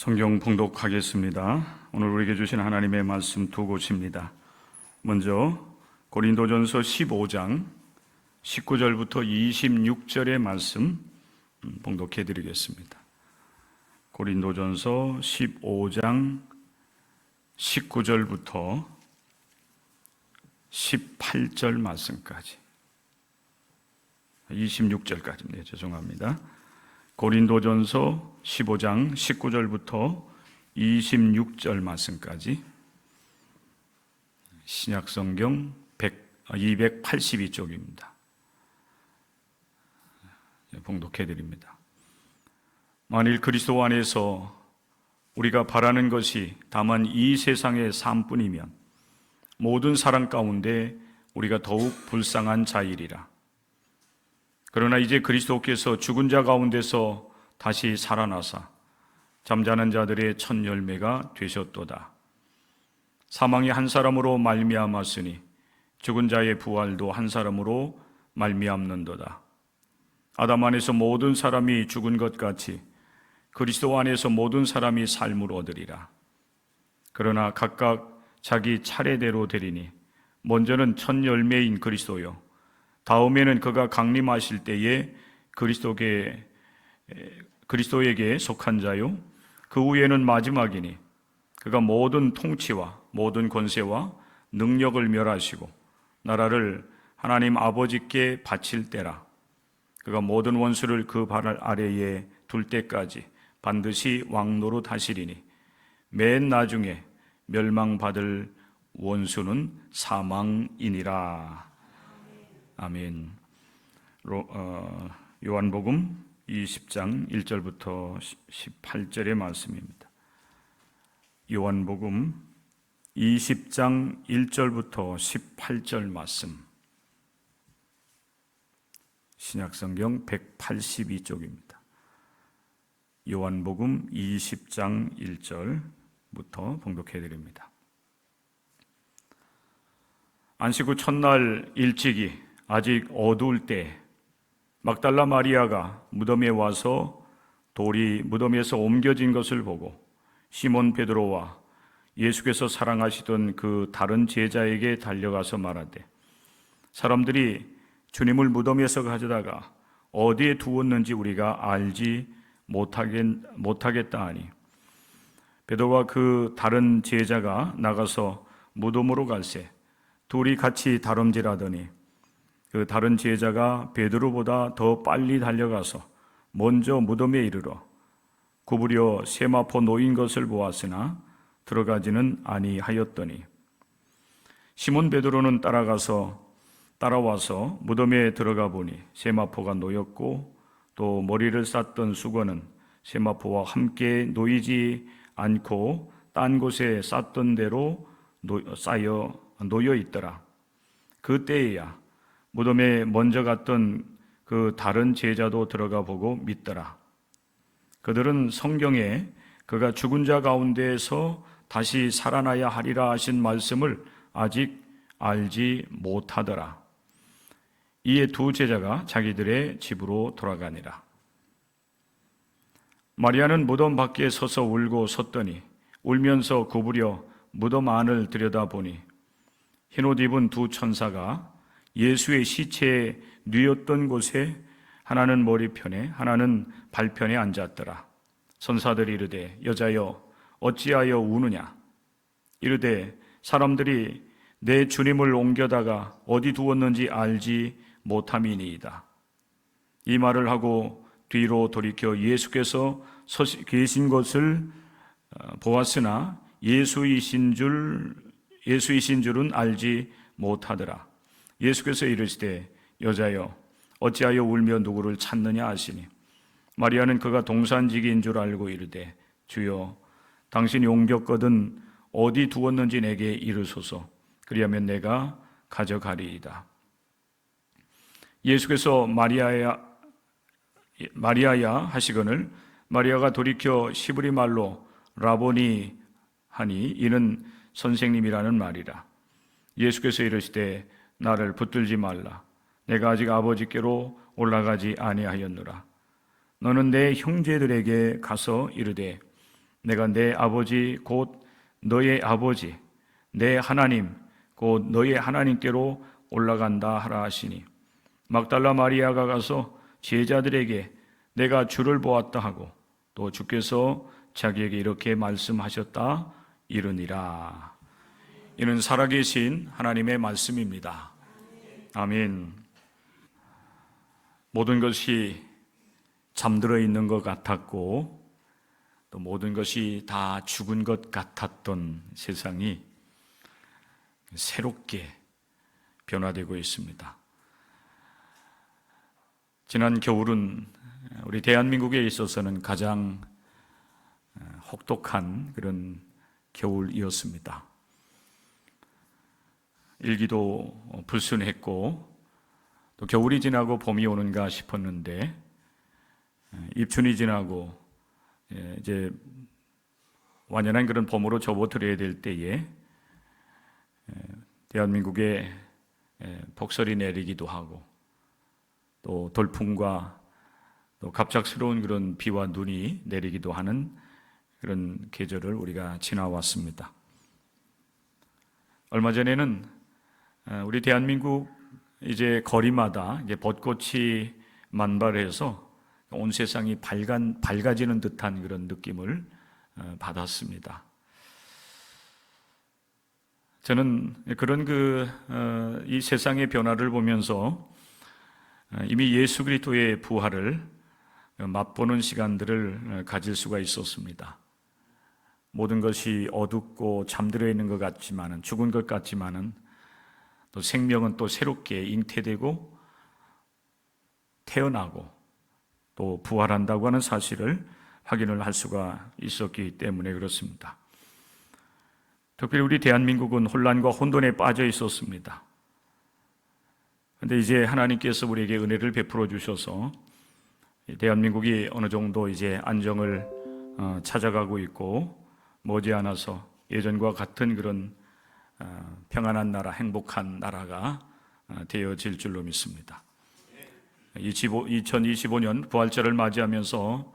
성경 봉독하겠습니다. 오늘 우리에게 주신 하나님의 말씀 두 곳입니다. 먼저 고린도전서 15장 19절부터 26절의 말씀 봉독해 드리겠습니다. 고린도전서 15장 19절부터 18절 말씀까지 26절까지입니다. 죄송합니다. 고린도전서 15장 19절부터 26절 말씀까지 신약성경 282쪽입니다. 봉독해 드립니다. 만일 그리스도 안에서 우리가 바라는 것이 다만 이 세상의 삶뿐이면 모든 사람 가운데 우리가 더욱 불쌍한 자이리라. 그러나 이제 그리스도께서 죽은 자 가운데서 다시 살아나사 잠자는 자들의 첫 열매가 되셨도다. 사망이 한 사람으로 말미암았으니 죽은 자의 부활도 한 사람으로 말미암는도다. 아담 안에서 모든 사람이 죽은 것 같이 그리스도 안에서 모든 사람이 삶을 얻으리라. 그러나 각각 자기 차례대로 되리니 먼저는 첫 열매인 그리스도요, 다음에는 그가 강림하실 때에 그리스도에게 속한 자요, 그 후에는 마지막이니 그가 모든 통치와 모든 권세와 능력을 멸하시고 나라를 하나님 아버지께 바칠 때라. 그가 모든 원수를 그 발 아래에 둘 때까지 반드시 왕노릇 하시리니 맨 나중에 멸망받을 원수는 사망이니라. 아멘. 요한복음 20장 1절부터 18절의 말씀입니다. 요한복음 20장 1절부터 18절 말씀, 신약성경 182쪽입니다. 요한복음 20장 1절부터 봉독해 드립니다. 안식 후 첫날 일찍이 아직 어두울 때 막달라 마리아가 무덤에 와서 돌이 무덤에서 옮겨진 것을 보고 시몬 베드로와 예수께서 사랑하시던 그 다른 제자에게 달려가서 말하되, 사람들이 주님을 무덤에서 가져다가 어디에 두었는지 우리가 알지 못하겠다 하니, 베드로와 그 다른 제자가 나가서 무덤으로 갈새 둘이 같이 다름질하더니 그 다른 제자가 베드로보다 더 빨리 달려가서 먼저 무덤에 이르러 구부려 세마포 놓인 것을 보았으나 들어가지는 아니하였더니, 시몬 베드로는 따라와서 무덤에 들어가 보니 세마포가 놓였고 또 머리를 쌌던 수건은 세마포와 함께 놓이지 않고 딴 곳에 쌌던 대로 놓여 있더라. 그때에야 무덤에 먼저 갔던 그 다른 제자도 들어가 보고 믿더라. 그들은 성경에 그가 죽은 자 가운데에서 다시 살아나야 하리라 하신 말씀을 아직 알지 못하더라. 이에 두 제자가 자기들의 집으로 돌아가니라. 마리아는 무덤 밖에 서서 울고 섰더니 울면서 구부려 무덤 안을 들여다보니 흰옷 입은 두 천사가 예수의 시체에 뉘었던 곳에 하나는 머리편에 하나는 발편에 앉았더라. 천사들이 이르되, 여자여 어찌하여 우느냐? 이르되, 사람들이 내 주님을 옮겨다가 어디 두었는지 알지 못함이니이다. 이 말을 하고 뒤로 돌이켜 예수께서 계신 것을 보았으나 예수이신 줄은 알지 못하더라. 예수께서 이르시되, 여자여 어찌하여 울며 누구를 찾느냐 하시니, 마리아는 그가 동산지기인 줄 알고 이르되, 주여 당신이 옮겼거든 어디 두었는지 내게 이르소서. 그리하면 내가 가져가리이다. 예수께서 마리아야 하시거늘 마리아가 돌이켜 시브리 말로 라보니 하니 이는 선생님이라는 말이라. 예수께서 이르시되, 나를 붙들지 말라. 내가 아직 아버지께로 올라가지 아니하였노라. 너는 내 형제들에게 가서 이르되 내가 내 아버지 곧 너의 아버지 내 하나님 곧 너의 하나님께로 올라간다 하라 하시니 막달라 마리아가 가서 제자들에게 내가 주를 보았다 하고 또 주께서 자기에게 이렇게 말씀하셨다 이르니라. 이는 살아계신 하나님의 말씀입니다. 아멘. 모든 것이 잠들어 있는 것 같았고 또 모든 것이 다 죽은 것 같았던 세상이 새롭게 변화되고 있습니다. 지난 겨울은 우리 대한민국에 있어서는 가장 혹독한 그런 겨울이었습니다. 일기도 불순했고 또 겨울이 지나고 봄이 오는가 싶었는데 입춘이 지나고 이제 완연한 그런 봄으로 접어들어야 될 때에 대한민국에 폭설이 내리기도 하고 또 돌풍과 또 갑작스러운 그런 비와 눈이 내리기도 하는 그런 계절을 우리가 지나왔습니다. 얼마 전에는 우리 대한민국 이제 거리마다 이제 벚꽃이 만발해서 온 세상이 밝아지는 듯한 그런 느낌을 받았습니다. 저는 그런 이 세상의 변화를 보면서 이미 예수 그리스도의 부활을 맛보는 시간들을 가질 수가 있었습니다. 모든 것이 어둡고 잠들어 있는 것 같지만은 죽은 것 같지만은 또 생명은 또 새롭게 잉태되고 태어나고 또 부활한다고 하는 사실을 확인을 할 수가 있었기 때문에 그렇습니다. 특별히 우리 대한민국은 혼란과 혼돈에 빠져 있었습니다. 그런데 이제 하나님께서 우리에게 은혜를 베풀어 주셔서 대한민국이 어느 정도 이제 안정을 찾아가고 있고 머지않아서 예전과 같은 그런 평안한 나라, 행복한 나라가 되어질 줄로 믿습니다. 2025년 부활절을 맞이하면서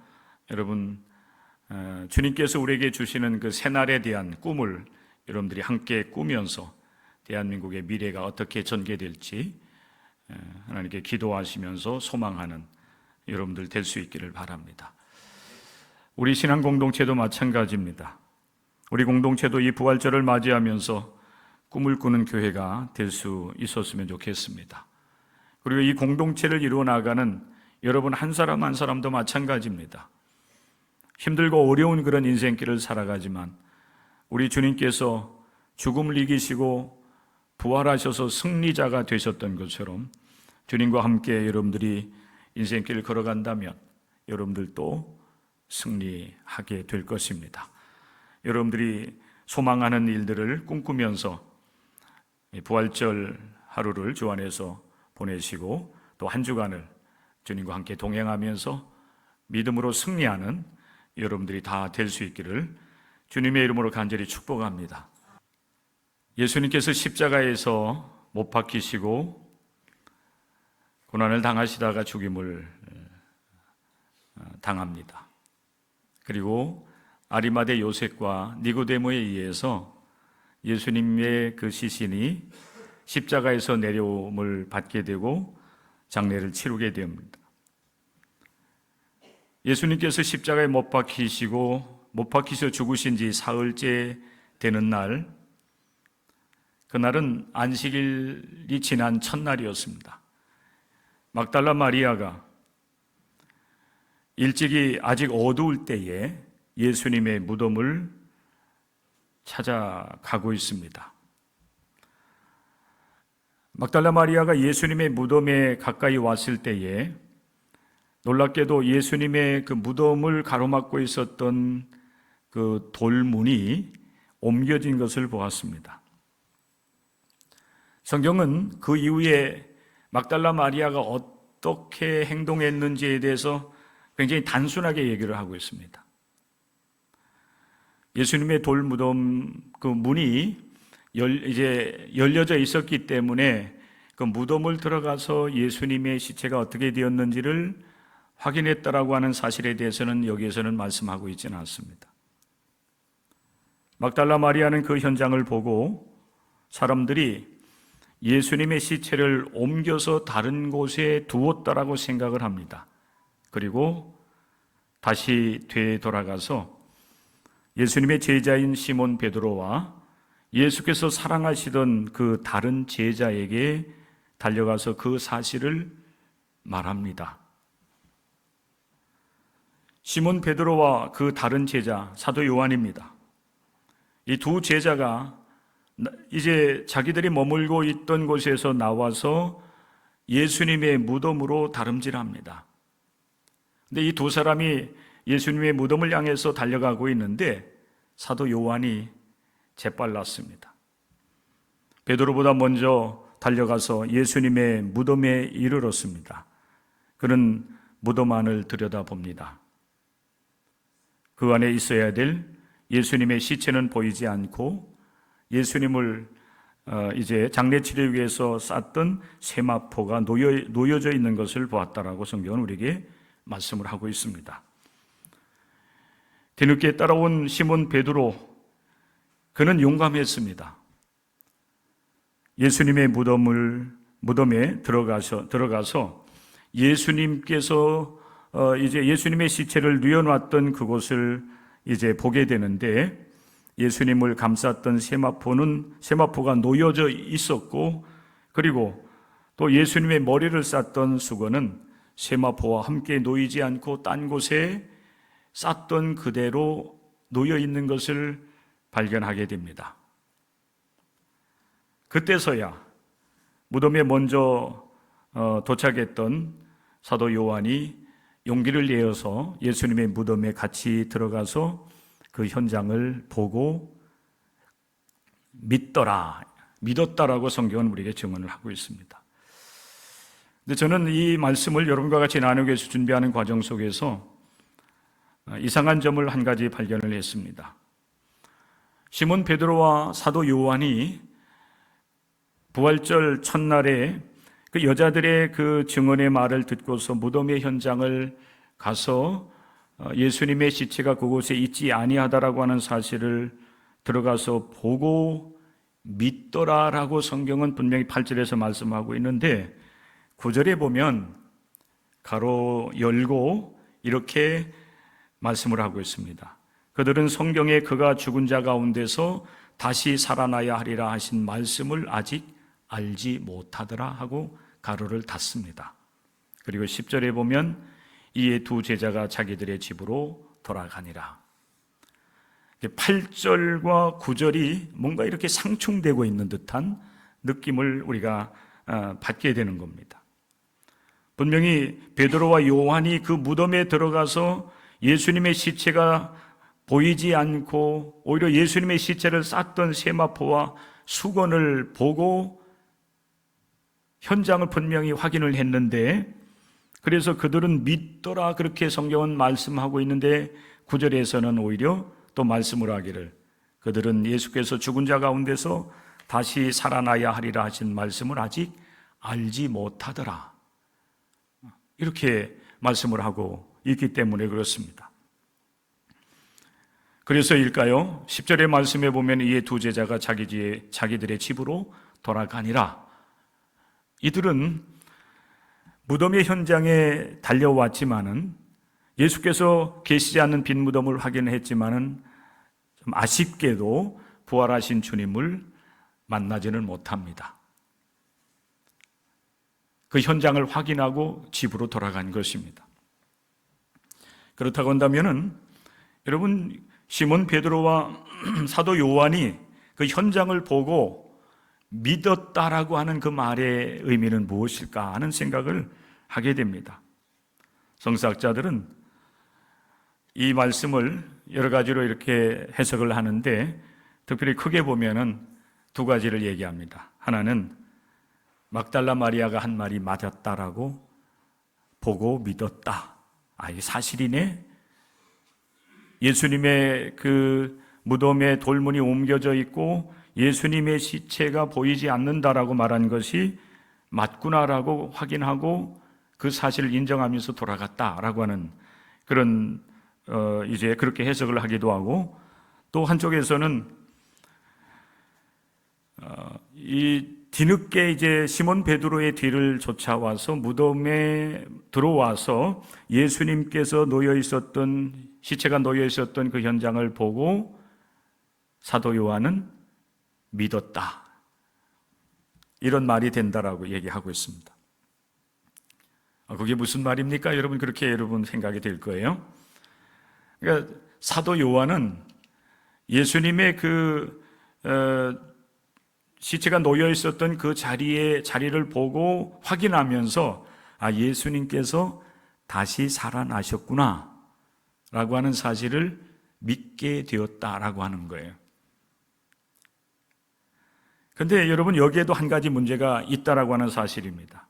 여러분 주님께서 우리에게 주시는 그 새날에 대한 꿈을 여러분들이 함께 꾸면서 대한민국의 미래가 어떻게 전개될지 하나님께 기도하시면서 소망하는 여러분들 될 수 있기를 바랍니다. 우리 신앙 공동체도 마찬가지입니다. 우리 공동체도 이 부활절을 맞이하면서 꿈을 꾸는 교회가 될 수 있었으면 좋겠습니다. 그리고 이 공동체를 이루어 나가는 여러분 한 사람 한 사람도 마찬가지입니다. 힘들고 어려운 그런 인생길을 살아가지만 우리 주님께서 죽음을 이기시고 부활하셔서 승리자가 되셨던 것처럼 주님과 함께 여러분들이 인생길을 걸어간다면 여러분들도 승리하게 될 것입니다. 여러분들이 소망하는 일들을 꿈꾸면서 부활절 하루를 주 안에서 보내시고 또 한 주간을 주님과 함께 동행하면서 믿음으로 승리하는 여러분들이 다 될 수 있기를 주님의 이름으로 간절히 축복합니다. 예수님께서 십자가에서 못 박히시고 고난을 당하시다가 죽임을 당합니다. 그리고 아리마대 요셉과 니고데모에 의해서 예수님의 그 시신이 십자가에서 내려옴을 받게 되고 장례를 치르게 됩니다. 예수님께서 십자가에 못 박히셔 죽으신 지 사흘째 되는 날, 그날은 안식일이 지난 첫날이었습니다. 막달라 마리아가 일찍이 아직 어두울 때에 예수님의 무덤을 찾아가고 있습니다. 막달라 마리아가 예수님의 무덤에 가까이 왔을 때에 놀랍게도 예수님의 그 무덤을 가로막고 있었던 그 돌문이 옮겨진 것을 보았습니다. 성경은 그 이후에 막달라 마리아가 어떻게 행동했는지에 대해서 굉장히 단순하게 얘기를 하고 있습니다. 예수님의 돌무덤 그 문이 이제 열려져 있었기 때문에 그 무덤을 들어가서 예수님의 시체가 어떻게 되었는지를 확인했다라고 하는 사실에 대해서는 여기에서는 말씀하고 있지는 않습니다. 막달라 마리아는 그 현장을 보고 사람들이 예수님의 시체를 옮겨서 다른 곳에 두었다라고 생각을 합니다. 그리고 다시 되돌아가서 예수님의 제자인 시몬 베드로와 예수께서 사랑하시던 그 다른 제자에게 달려가서 그 사실을 말합니다. 시몬 베드로와 그 다른 제자 사도 요한입니다. 이 두 제자가 이제 자기들이 머물고 있던 곳에서 나와서 예수님의 무덤으로 다름질합니다. 근데 이 두 사람이 예수님의 무덤을 향해서 달려가고 있는데 사도 요한이 재빨랐습니다. 베드로보다 먼저 달려가서 예수님의 무덤에 이르렀습니다. 그는 무덤 안을 들여다봅니다. 그 안에 있어야 될 예수님의 시체는 보이지 않고 예수님을 이제 장례 치료 위해서 쌌던 세마포가 놓여져 있는 것을 보았다라고 성경은 우리에게 말씀을 하고 있습니다. 뒤늦게 따라온 시몬 베드로, 그는 용감했습니다. 예수님의 무덤에 들어가서 예수님께서 이제 예수님의 시체를 뉘어놨던 그곳을 이제 보게 되는데, 예수님을 감쌌던 세마포가 놓여져 있었고, 그리고 또 예수님의 머리를 쌌던 수건은 세마포와 함께 놓이지 않고 딴 곳에 쌌던 그대로 놓여 있는 것을 발견하게 됩니다. 그때서야 무덤에 먼저 도착했던 사도 요한이 용기를 내어서 예수님의 무덤에 같이 들어가서 그 현장을 보고 믿었다라고 성경은 우리에게 증언을 하고 있습니다. 근데 저는 이 말씀을 여러분과 같이 나누기 위해서 준비하는 과정 속에서 이상한 점을 한 가지 발견을 했습니다. 시몬 베드로와 사도 요한이 부활절 첫날에 그 여자들의 그 증언의 말을 듣고서 무덤의 현장을 가서 예수님의 시체가 그곳에 있지 아니하다라고 하는 사실을 들어가서 보고 믿더라라고 성경은 분명히 8절에서 말씀하고 있는데 9절에 보면 가로 열고 이렇게 말씀을 하고 있습니다. 그들은 성경에 그가 죽은 자 가운데서 다시 살아나야 하리라 하신 말씀을 아직 알지 못하더라 하고 가로를 닫습니다. 그리고 10절에 보면 이에 두 제자가 자기들의 집으로 돌아가니라. 8절과 9절이 뭔가 이렇게 상충되고 있는 듯한 느낌을 우리가 받게 되는 겁니다. 분명히 베드로와 요한이 그 무덤에 들어가서 예수님의 시체가 보이지 않고 오히려 예수님의 시체를 쌌던 세마포와 수건을 보고 현장을 분명히 확인을 했는데, 그래서 그들은 믿더라 그렇게 성경은 말씀하고 있는데 9절에서는 오히려 또 말씀을 하기를 그들은 예수께서 죽은 자 가운데서 다시 살아나야 하리라 하신 말씀을 아직 알지 못하더라, 이렇게 말씀을 하고 있기 때문에 그렇습니다. 그래서일까요? 10절의 말씀에 보면 이에 두 제자가 자기들의 집으로 돌아가니라. 이들은 무덤의 현장에 달려왔지만은 예수께서 계시지 않는 빈 무덤을 확인했지만은 좀 아쉽게도 부활하신 주님을 만나지는 못합니다. 그 현장을 확인하고 집으로 돌아간 것입니다. 그렇다고 한다면은 여러분, 시몬 베드로와 사도 요한이 그 현장을 보고 믿었다라고 하는 그 말의 의미는 무엇일까 하는 생각을 하게 됩니다. 성서학자들은 이 말씀을 여러 가지로 이렇게 해석을 하는데 특별히 크게 보면은 두 가지를 얘기합니다. 하나는 막달라 마리아가 한 말이 맞았다라고 보고 믿었다. 이게 사실이네. 예수님의 그 무덤에 돌문이 옮겨져 있고 예수님의 시체가 보이지 않는다라고 말한 것이 맞구나라고 확인하고 그 사실을 인정하면서 돌아갔다라고 하는 그런 이제 그렇게 해석을 하기도 하고, 또 한쪽에서는 이 뒤늦게 이제 시몬 베드로의 뒤를 쫓아와서 무덤에 들어와서 예수님께서 시체가 놓여 있었던 그 현장을 보고 사도 요한은 믿었다. 이런 말이 된다라고 얘기하고 있습니다. 그게 무슨 말입니까? 여러분, 그렇게 여러분 생각이 될 거예요. 그러니까 사도 요한은 예수님의 시체가 놓여 있었던 그 자리를 보고 확인하면서 예수님께서 다시 살아나셨구나 라고 하는 사실을 믿게 되었다라고 하는 거예요. 그런데 여러분, 여기에도 한 가지 문제가 있다라고 하는 사실입니다.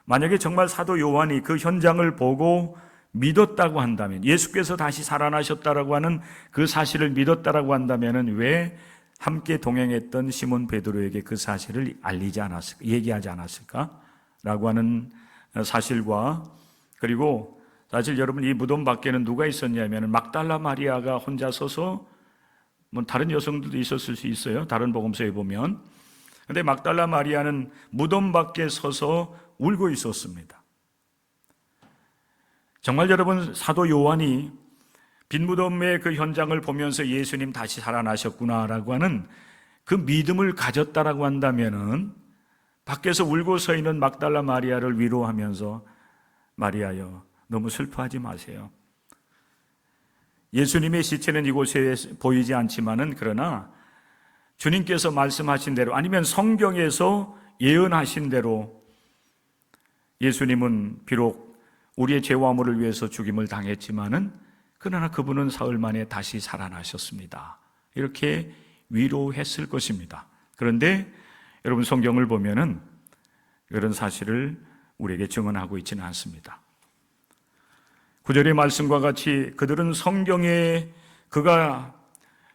만약에 정말 사도 요한이 그 현장을 보고 믿었다고 한다면, 예수께서 다시 살아나셨다라고 하는 그 사실을 믿었다라고 한다면 왜 함께 동행했던 시몬 베드로에게 그 사실을 얘기하지 않았을까? 라고 하는 사실과, 그리고 사실 여러분, 이 무덤 밖에는 누가 있었냐면 막달라 마리아가 혼자 서서, 다른 여성들도 있었을 수 있어요. 다른 복음서에 보면. 근데 막달라 마리아는 무덤 밖에 서서 울고 있었습니다. 정말 여러분, 사도 요한이 빈 무덤의 그 현장을 보면서 예수님 다시 살아나셨구나라고 하는 그 믿음을 가졌다라고 한다면은 밖에서 울고 서 있는 막달라 마리아를 위로하면서 마리아여, 너무 슬퍼하지 마세요. 예수님의 시체는 이곳에 보이지 않지만은 그러나 주님께서 말씀하신 대로 아니면 성경에서 예언하신 대로 예수님은 비록 우리의 죄와 허물을 위해서 죽임을 당했지만은 그러나 그분은 사흘 만에 다시 살아나셨습니다. 이렇게 위로했을 것입니다. 그런데 여러분, 성경을 보면은 이런 사실을 우리에게 증언하고 있지는 않습니다. 9절의 말씀과 같이 그들은 성경에 그가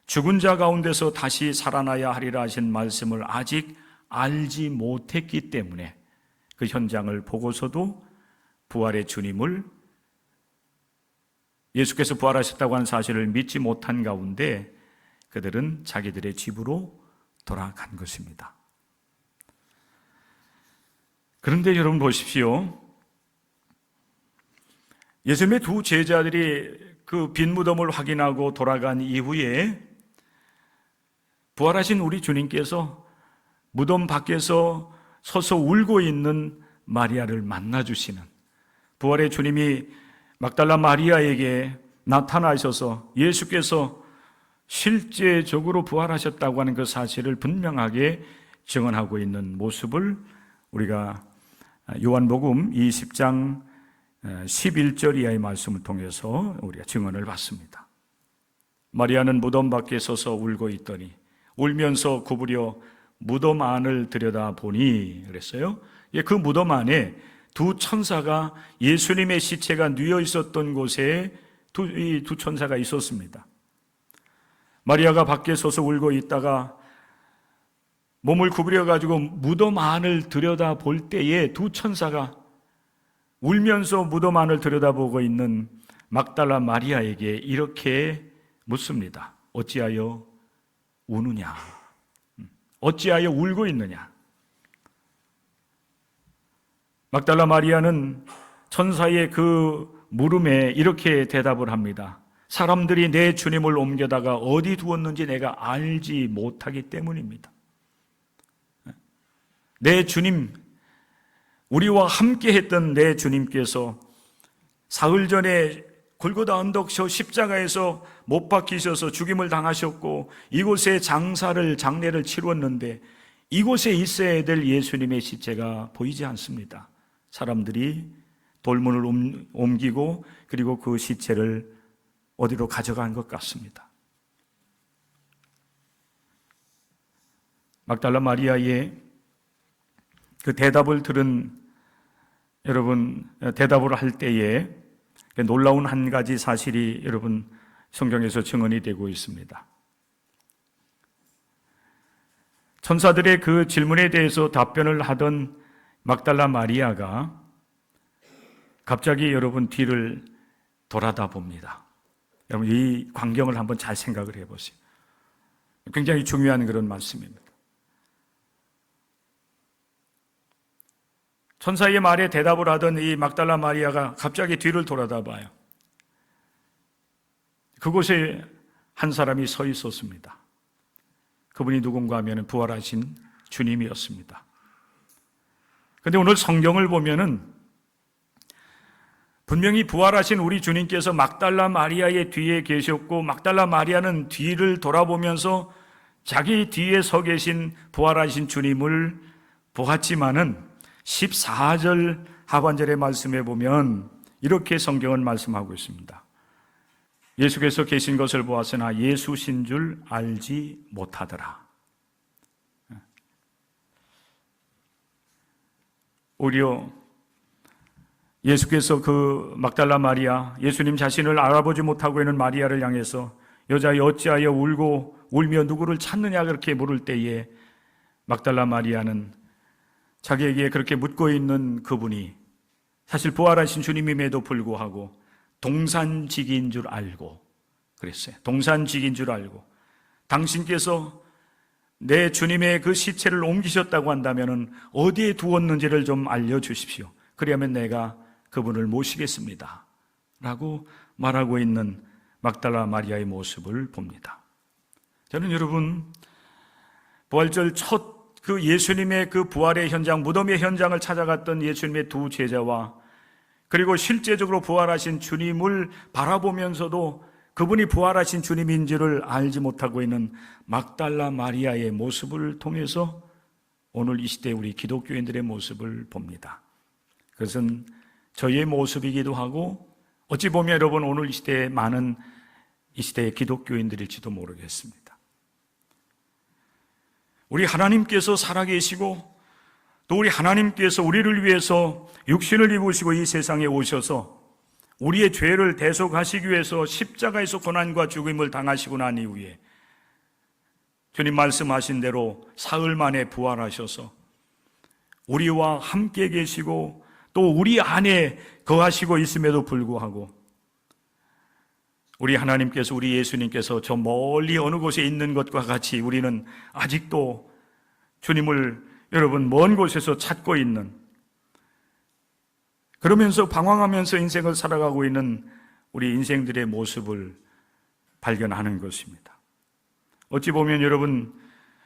죽은 자 가운데서 다시 살아나야 하리라 하신 말씀을 아직 알지 못했기 때문에 그 현장을 보고서도 부활의 주님을, 예수께서 부활하셨다고 하는 사실을 믿지 못한 가운데 그들은 자기들의 집으로 돌아간 것입니다. 그런데 여러분 보십시오. 예수님의 두 제자들이 그 빈 무덤을 확인하고 돌아간 이후에 부활하신 우리 주님께서 무덤 밖에서 서서 울고 있는 마리아를 만나주시는, 부활의 주님이 막달라 마리아에게 나타나셔서 예수께서 실제적으로 부활하셨다고 하는 그 사실을 분명하게 증언하고 있는 모습을 우리가 요한복음 20장 11절 이하의 말씀을 통해서 우리가 증언을 받습니다. 마리아는 무덤 밖에 서서 울고 있더니 울면서 구부려 무덤 안을 들여다보니 그랬어요. 그 무덤 안에 두 천사가, 예수님의 시체가 뉘어 있었던 곳에 이 두 천사가 있었습니다. 마리아가 밖에 서서 울고 있다가 몸을 구부려 가지고 무덤 안을 들여다볼 때에 두 천사가 울면서 무덤 안을 들여다보고 있는 막달라 마리아에게 이렇게 묻습니다. 어찌하여 우느냐? 어찌하여 울고 있느냐? 막달라 마리아는 천사의 그 물음에 이렇게 대답을 합니다. 사람들이 내 주님을 옮겨다가 어디 두었는지 내가 알지 못하기 때문입니다. 내 주님, 우리와 함께 했던 내 주님께서 사흘 전에 골고다 언덕 저 십자가에서 못 박히셔서 죽임을 당하셨고 이곳에 장례를 치루었는데 이곳에 있어야 될 예수님의 시체가 보이지 않습니다. 사람들이 돌문을 옮기고 그리고 그 시체를 어디로 가져간 것 같습니다. 막달라 마리아의 그 대답을 들은 여러분, 대답을 할 때에 놀라운 한 가지 사실이 여러분 성경에서 증언이 되고 있습니다. 천사들의 그 질문에 대해서 답변을 하던 막달라 마리아가 갑자기 여러분 뒤를 돌아다 봅니다. 여러분 이 광경을 한번 잘 생각을 해보세요. 굉장히 중요한 그런 말씀입니다. 천사의 말에 대답을 하던 이 막달라 마리아가 갑자기 뒤를 돌아다 봐요. 그곳에 한 사람이 서 있었습니다. 그분이 누군가 하면 부활하신 주님이었습니다. 그런데 오늘 성경을 보면은 분명히 부활하신 우리 주님께서 막달라 마리아의 뒤에 계셨고, 막달라 마리아는 뒤를 돌아보면서 자기 뒤에 서 계신 부활하신 주님을 보았지만은 14절 하반절의 말씀에 보면 이렇게 성경은 말씀하고 있습니다. 예수께서 계신 것을 보았으나 예수신 줄 알지 못하더라. 오히려 예수께서 그 막달라 마리아, 예수님 자신을 알아보지 못하고 있는 마리아를 향해서 여자여 어찌하여 울며 누구를 찾느냐 그렇게 물을 때에 막달라 마리아는 자기에게 그렇게 묻고 있는 그분이 사실 부활하신 주님임에도 불구하고 동산직인 줄 알고 그랬어요. 동산직인 줄 알고, 당신께서 내 주님의 그 시체를 옮기셨다고 한다면 어디에 두었는지를 좀 알려주십시오. 그리하면 내가 그분을 모시겠습니다 라고 말하고 있는 막달라 마리아의 모습을 봅니다. 저는 여러분, 부활절 첫 그 예수님의 그 부활의 현장, 무덤의 현장을 찾아갔던 예수님의 두 제자와 그리고 실제적으로 부활하신 주님을 바라보면서도 그분이 부활하신 주님인지를 알지 못하고 있는 막달라 마리아의 모습을 통해서 오늘 이 시대 우리 기독교인들의 모습을 봅니다. 그것은 저의 모습이기도 하고 어찌 보면 여러분 오늘 이 시대에 많은 이 시대의 기독교인들일지도 모르겠습니다. 우리 하나님께서 살아계시고 또 우리 하나님께서 우리를 위해서 육신을 입으시고 이 세상에 오셔서 우리의 죄를 대속하시기 위해서 십자가에서 고난과 죽임을 당하시고 난 이후에 주님 말씀하신 대로 사흘 만에 부활하셔서 우리와 함께 계시고 또 우리 안에 거하시고 있음에도 불구하고 우리 하나님께서, 우리 예수님께서 저 멀리 어느 곳에 있는 것과 같이 우리는 아직도 주님을 여러분 먼 곳에서 찾고 있는, 그러면서 방황하면서 인생을 살아가고 있는 우리 인생들의 모습을 발견하는 것입니다. 어찌 보면 여러분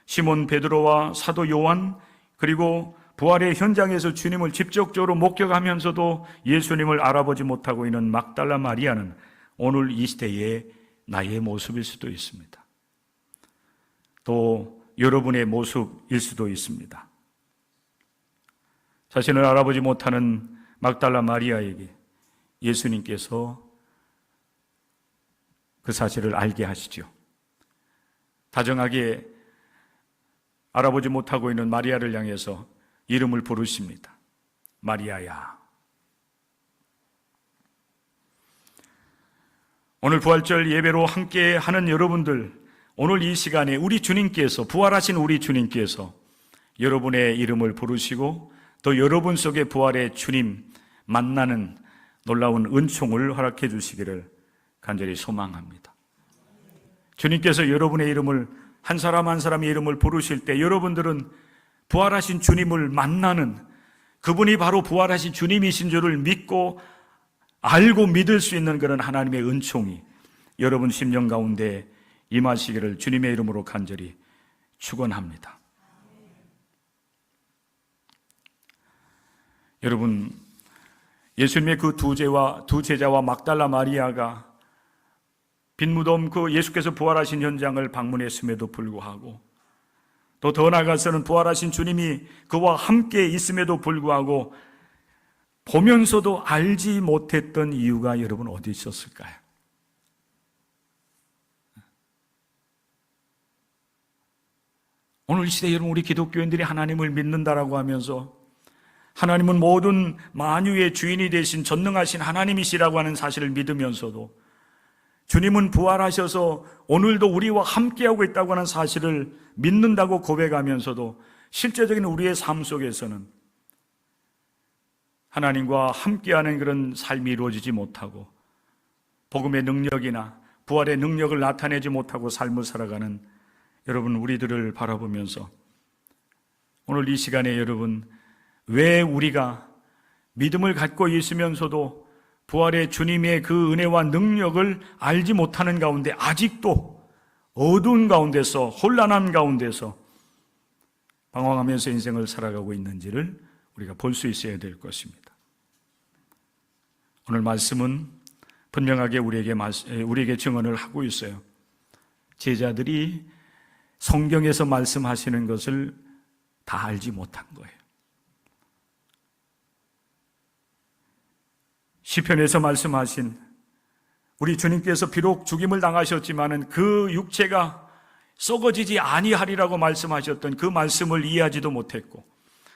시몬 베드로와 사도 요한 그리고 부활의 현장에서 주님을 직접적으로 목격하면서도 예수님을 알아보지 못하고 있는 막달라 마리아는 오늘 이 시대의 나의 모습일 수도 있습니다. 또 여러분의 모습일 수도 있습니다. 자신을 알아보지 못하는 막달라 마리아에게 예수님께서 그 사실을 알게 하시죠. 다정하게 알아보지 못하고 있는 마리아를 향해서 이름을 부르십니다. 마리아야. 오늘 부활절 예배로 함께 하는 여러분들, 오늘 이 시간에 우리 주님께서, 부활하신 우리 주님께서 여러분의 이름을 부르시고 또 여러분 속에 부활의 주님 만나는 놀라운 은총을 허락해 주시기를 간절히 소망합니다. 주님께서 여러분의 이름을, 한 사람 한 사람의 이름을 부르실 때 여러분들은 부활하신 주님을 만나는, 그분이 바로 부활하신 주님이신 줄을 믿고 알고 믿을 수 있는 그런 하나님의 은총이 여러분 심령 가운데 임하시기를 주님의 이름으로 간절히 축원합니다. 여러분, 예수님의 그 두 제자와 막달라 마리아가 빈 무덤, 그 예수께서 부활하신 현장을 방문했음에도 불구하고 또 더 나아가서는 부활하신 주님이 그와 함께 있음에도 불구하고 보면서도 알지 못했던 이유가 여러분 어디 있었을까요? 오늘 이 시대에 여러분 우리 기독교인들이 하나님을 믿는다라고 하면서 하나님은 모든 만유의 주인이 되신 전능하신 하나님이시라고 하는 사실을 믿으면서도 주님은 부활하셔서 오늘도 우리와 함께하고 있다고 하는 사실을 믿는다고 고백하면서도 실제적인 우리의 삶 속에서는 하나님과 함께하는 그런 삶이 이루어지지 못하고 복음의 능력이나 부활의 능력을 나타내지 못하고 삶을 살아가는 여러분, 우리들을 바라보면서 오늘 이 시간에 여러분, 왜 우리가 믿음을 갖고 있으면서도 부활의 주님의 그 은혜와 능력을 알지 못하는 가운데 아직도 어두운 가운데서, 혼란한 가운데서 방황하면서 인생을 살아가고 있는지를 우리가 볼 수 있어야 될 것입니다. 오늘 말씀은 분명하게 우리에게 증언을 하고 있어요. 제자들이 성경에서 말씀하시는 것을 다 알지 못한 거예요. 시편에서 말씀하신 우리 주님께서 비록 죽임을 당하셨지만은 그 육체가 썩어지지 아니하리라고 말씀하셨던 그 말씀을 이해하지도 못했고,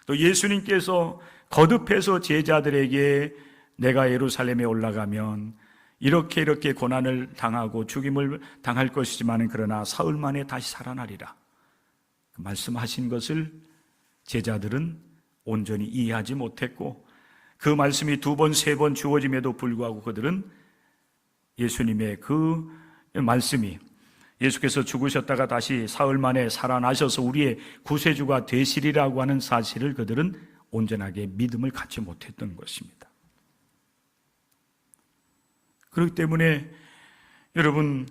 또 예수님께서 거듭해서 제자들에게 내가 예루살렘에 올라가면 이렇게 고난을 당하고 죽임을 당할 것이지만 그러나 사흘 만에 다시 살아나리라 말씀하신 것을 제자들은 온전히 이해하지 못했고, 그 말씀이 2번, 3번 주어짐에도 불구하고 그들은 예수님의 그 말씀이 예수께서 죽으셨다가 다시 사흘 만에 살아나셔서 우리의 구세주가 되시리라고 하는 사실을 그들은 온전하게 믿음을 갖지 못했던 것입니다. 그렇기 때문에 여러분,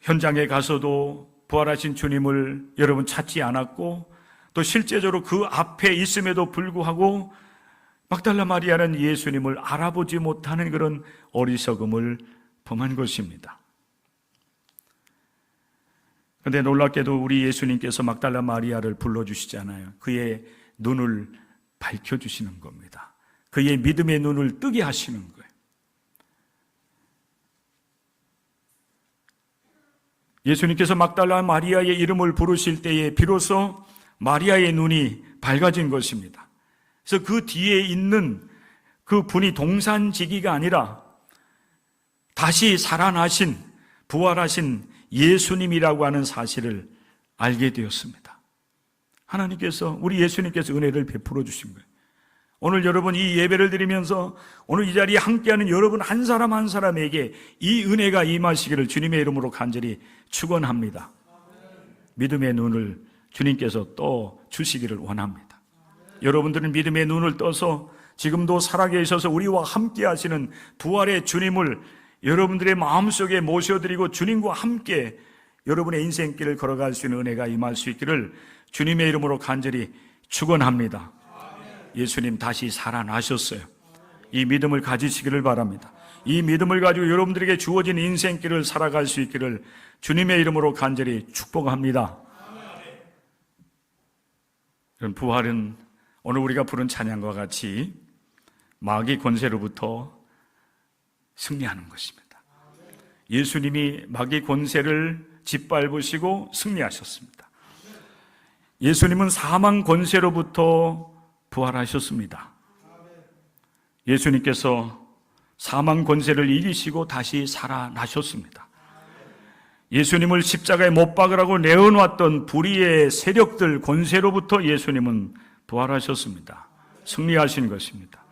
현장에 가서도 부활하신 주님을 여러분 찾지 않았고, 또 실제적으로 그 앞에 있음에도 불구하고 막달라 마리아는 예수님을 알아보지 못하는 그런 어리석음을 범한 것입니다. 그런데 놀랍게도 우리 예수님께서 막달라 마리아를 불러주시잖아요. 그의 눈을 밝혀주시는 겁니다. 그의 믿음의 눈을 뜨게 하시는 거예요. 예수님께서 막달라 마리아의 이름을 부르실 때에 비로소 마리아의 눈이 밝아진 것입니다. 그래서 그 뒤에 있는 그 분이 동산지기가 아니라 다시 살아나신, 부활하신 예수님이라고 하는 사실을 알게 되었습니다. 하나님께서, 우리 예수님께서 은혜를 베풀어 주신 거예요. 오늘 여러분 이 예배를 드리면서 오늘 이 자리에 함께하는 여러분 한 사람 한 사람에게 이 은혜가 임하시기를 주님의 이름으로 간절히 축원합니다. 믿음의 눈을 주님께서 떠 주시기를 원합니다. 여러분들은 믿음의 눈을 떠서 지금도 살아계셔서 우리와 함께 하시는 부활의 주님을 여러분들의 마음속에 모셔드리고 주님과 함께 여러분의 인생길을 걸어갈 수 있는 은혜가 임할 수 있기를 주님의 이름으로 간절히 축원합니다. 예수님 다시 살아나셨어요. 이 믿음을 가지시기를 바랍니다. 이 믿음을 가지고 여러분들에게 주어진 인생길을 살아갈 수 있기를 주님의 이름으로 간절히 축복합니다. 부활은 오늘 우리가 부른 찬양과 같이 마귀 권세로부터 승리하는 것입니다. 예수님이 마귀 권세를 짓밟으시고 승리하셨습니다. 예수님은 사망 권세로부터 부활하셨습니다. 예수님께서 사망 권세를 이기시고 다시 살아나셨습니다. 예수님을 십자가에 못 박으라고 내어놨던 불의의 세력들 권세로부터 예수님은 부활하셨습니다. 승리하신 것입니다.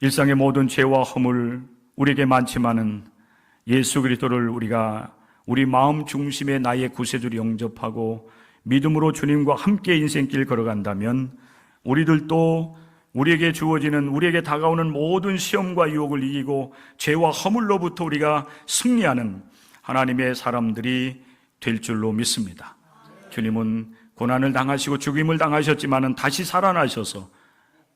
일상의 모든 죄와 허물 우리에게 많지만은 예수 그리스도를 우리가 우리 마음 중심에 나의 구세주를 영접하고 믿음으로 주님과 함께 인생길 걸어간다면 우리들도 우리에게 주어지는, 우리에게 다가오는 모든 시험과 유혹을 이기고 죄와 허물로부터 우리가 승리하는 하나님의 사람들이 될 줄로 믿습니다. 주님은 고난을 당하시고 죽임을 당하셨지만 다시 살아나셔서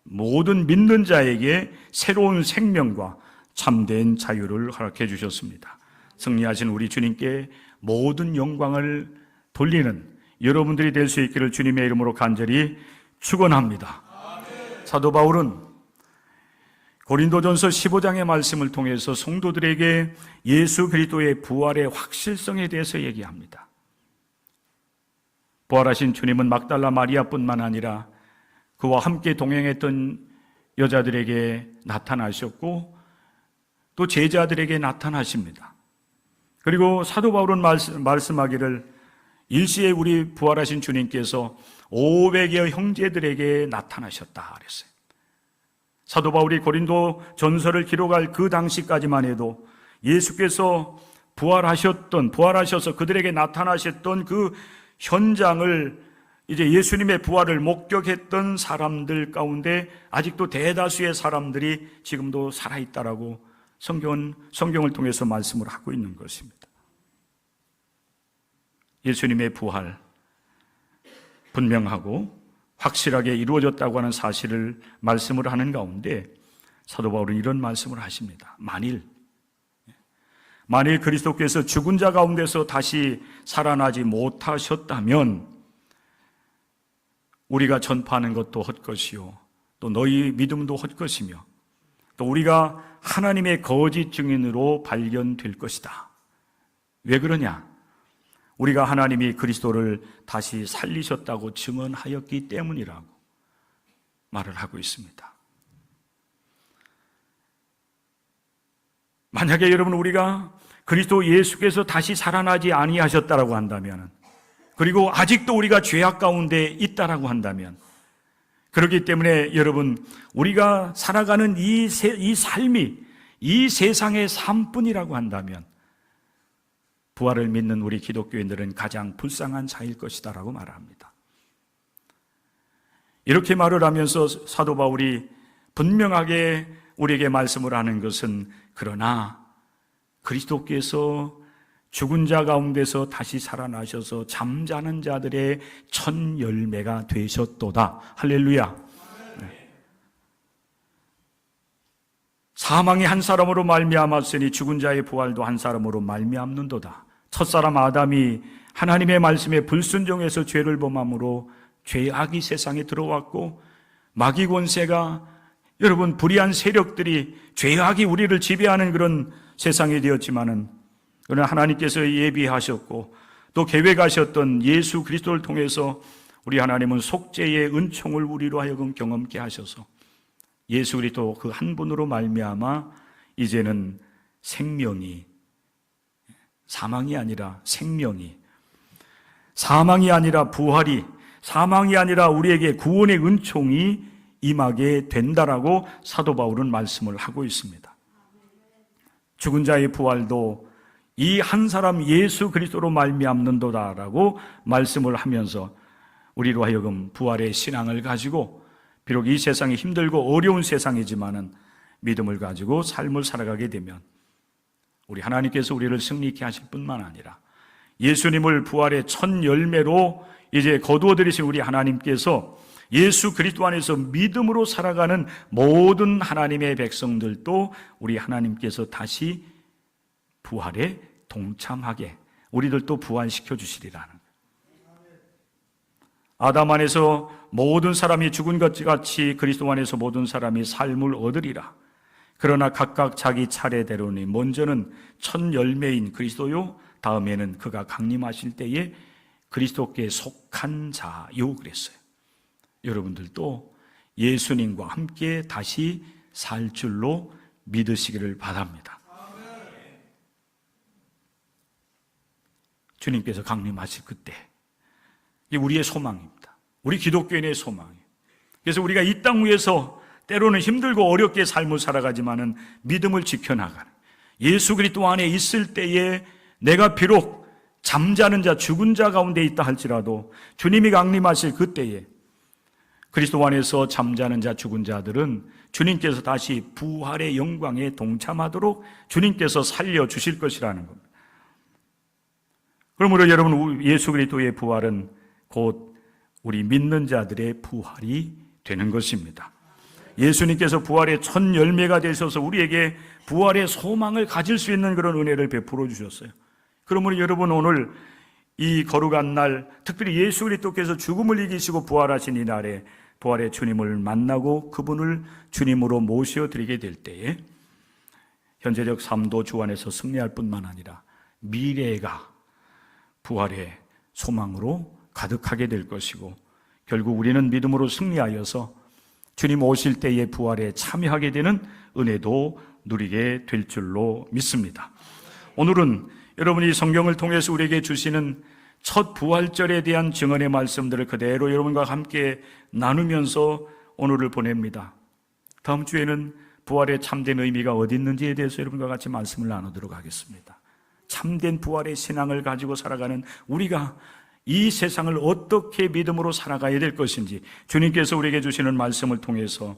모든 믿는 자에게 새로운 생명과 참된 자유를 허락해 주셨습니다. 승리하신 우리 주님께 모든 영광을 돌리는 여러분들이 될 수 있기를 주님의 이름으로 간절히 축원합니다. 사도 바울은 고린도전서 15장의 말씀을 통해서 성도들에게 예수 그리스도의 부활의 확실성에 대해서 얘기합니다. 부활하신 주님은 막달라 마리아뿐만 아니라 그와 함께 동행했던 여자들에게 나타나셨고 또 제자들에게 나타나십니다. 그리고 사도 바울은 말씀하기를 일시에 우리 부활하신 주님께서 500여 형제들에게 나타나셨다 그랬어요. 사도 바울이 고린도 전서를 기록할 그 당시까지만 해도 예수께서 부활하셔서 그들에게 나타나셨던 그 현장을 이제 예수님의 부활을 목격했던 사람들 가운데 아직도 대다수의 사람들이 지금도 살아있다라고 성경을 통해서 말씀을 하고 있는 것입니다. 예수님의 부활, 분명하고 확실하게 이루어졌다고 하는 사실을 말씀을 하는 가운데 사도 바울은 이런 말씀을 하십니다. 만일 그리스도께서 죽은 자 가운데서 다시 살아나지 못하셨다면 우리가 전파하는 것도 헛것이요 또 너희 믿음도 헛것이며 또 우리가 하나님의 거짓 증인으로 발견될 것이다. 왜 그러냐? 우리가 하나님이 그리스도를 다시 살리셨다고 증언하였기 때문이라고 말을 하고 있습니다. 만약에 여러분 우리가 그리스도 예수께서 다시 살아나지 아니하셨다라고 한다면, 그리고 아직도 우리가 죄악 가운데 있다라고 한다면, 그렇기 때문에 여러분 우리가 살아가는 이 삶이 이 세상의 삶뿐이라고 한다면 부활을 믿는 우리 기독교인들은 가장 불쌍한 자일 것이다라고 말합니다. 이렇게 말을 하면서 사도 바울이 분명하게 우리에게 말씀을 하는 것은, 그러나 그리스도께서 죽은 자 가운데서 다시 살아나셔서 잠자는 자들의 첫 열매가 되셨도다. 할렐루야. 네. 사망이 한 사람으로 말미암았으니 죽은 자의 부활도 한 사람으로 말미암는도다. 첫사람 아담이 하나님의 말씀에 불순종해서 죄를 범함으로 죄악이 세상에 들어왔고, 마귀 권세가, 여러분 불의한 세력들이, 죄악이 우리를 지배하는 그런 세상이 되었지만은, 그러나 하나님께서 예비하셨고 또 계획하셨던 예수 그리스도를 통해서 우리 하나님은 속죄의 은총을 우리로 하여금 경험케 하셔서 예수 그리스도 그 한 분으로 말미암아 이제는 생명이, 사망이 아니라 생명이, 사망이 아니라 부활이, 사망이 아니라 우리에게 구원의 은총이 임하게 된다라고 사도 바울은 말씀을 하고 있습니다. 죽은 자의 부활도 이 한 사람 예수 그리스도로 말미암는도다라고 말씀을 하면서 우리로 하여금 부활의 신앙을 가지고, 비록 이 세상이 힘들고 어려운 세상이지만은 믿음을 가지고 삶을 살아가게 되면 우리 하나님께서 우리를 승리케 하실 뿐만 아니라 예수님을 부활의 첫 열매로 이제 거두어 들이신 우리 하나님께서 예수 그리스도 안에서 믿음으로 살아가는 모든 하나님의 백성들도 우리 하나님께서 다시 부활에 동참하게 우리들도 부활시켜 주시리라는 거예요. 아담 안에서 모든 사람이 죽은 것 같이 그리스도 안에서 모든 사람이 삶을 얻으리라. 그러나 각각 자기 차례대로니 먼저는 첫 열매인 그리스도요, 다음에는 그가 강림하실 때에 그리스도께 속한 자요 그랬어요. 여러분들도 예수님과 함께 다시 살 줄로 믿으시기를 바랍니다. 주님께서 강림하실 그때, 이게 우리의 소망입니다. 우리 기독교인의 소망이에요. 그래서 우리가 이 땅 위에서 때로는 힘들고 어렵게 삶을 살아가지만은 믿음을 지켜나가는, 예수 그리스도 안에 있을 때에 내가 비록 잠자는 자, 죽은 자 가운데 있다 할지라도 주님이 강림하실 그때에 그리스도 안에서 잠자는 자, 죽은 자들은 주님께서 다시 부활의 영광에 동참하도록 주님께서 살려주실 것이라는 겁니다. 그러므로 여러분, 예수 그리스도의 부활은 곧 우리 믿는 자들의 부활이 되는 것입니다. 예수님께서 부활의 첫 열매가 되셔서 우리에게 부활의 소망을 가질 수 있는 그런 은혜를 베풀어 주셨어요. 그러므로 여러분, 오늘 이 거룩한 날, 특별히 예수 그리스도께서 죽음을 이기시고 부활하신 이 날에 부활의 주님을 만나고 그분을 주님으로 모셔드리게 될 때에 현재적 삶도 주 안에서 승리할 뿐만 아니라 미래가 부활의 소망으로 가득하게 될 것이고, 결국 우리는 믿음으로 승리하여서 주님 오실 때의 부활에 참여하게 되는 은혜도 누리게 될 줄로 믿습니다. 오늘은 여러분이 성경을 통해서 우리에게 주시는 첫 부활절에 대한 증언의 말씀들을 그대로 여러분과 함께 나누면서 오늘을 보냅니다. 다음 주에는 부활의 참된 의미가 어디 있는지에 대해서 여러분과 같이 말씀을 나누도록 하겠습니다. 참된 부활의 신앙을 가지고 살아가는 우리가 이 세상을 어떻게 믿음으로 살아가야 될 것인지 주님께서 우리에게 주시는 말씀을 통해서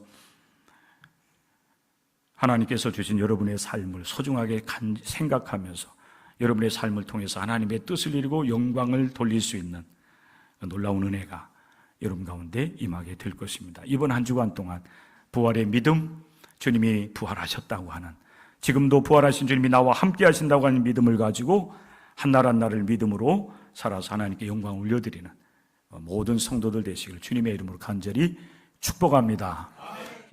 하나님께서 주신 여러분의 삶을 소중하게 생각하면서 여러분의 삶을 통해서 하나님의 뜻을 이루고 영광을 돌릴 수 있는 놀라운 은혜가 여러분 가운데 임하게 될 것입니다. 이번 한 주간 동안 부활의 믿음, 주님이 부활하셨다고 하는, 지금도 부활하신 주님이 나와 함께 하신다고 하는 믿음을 가지고 한날 한날을 믿음으로 살아서 하나님께 영광을 올려드리는 모든 성도들 되시기를 주님의 이름으로 간절히 축복합니다.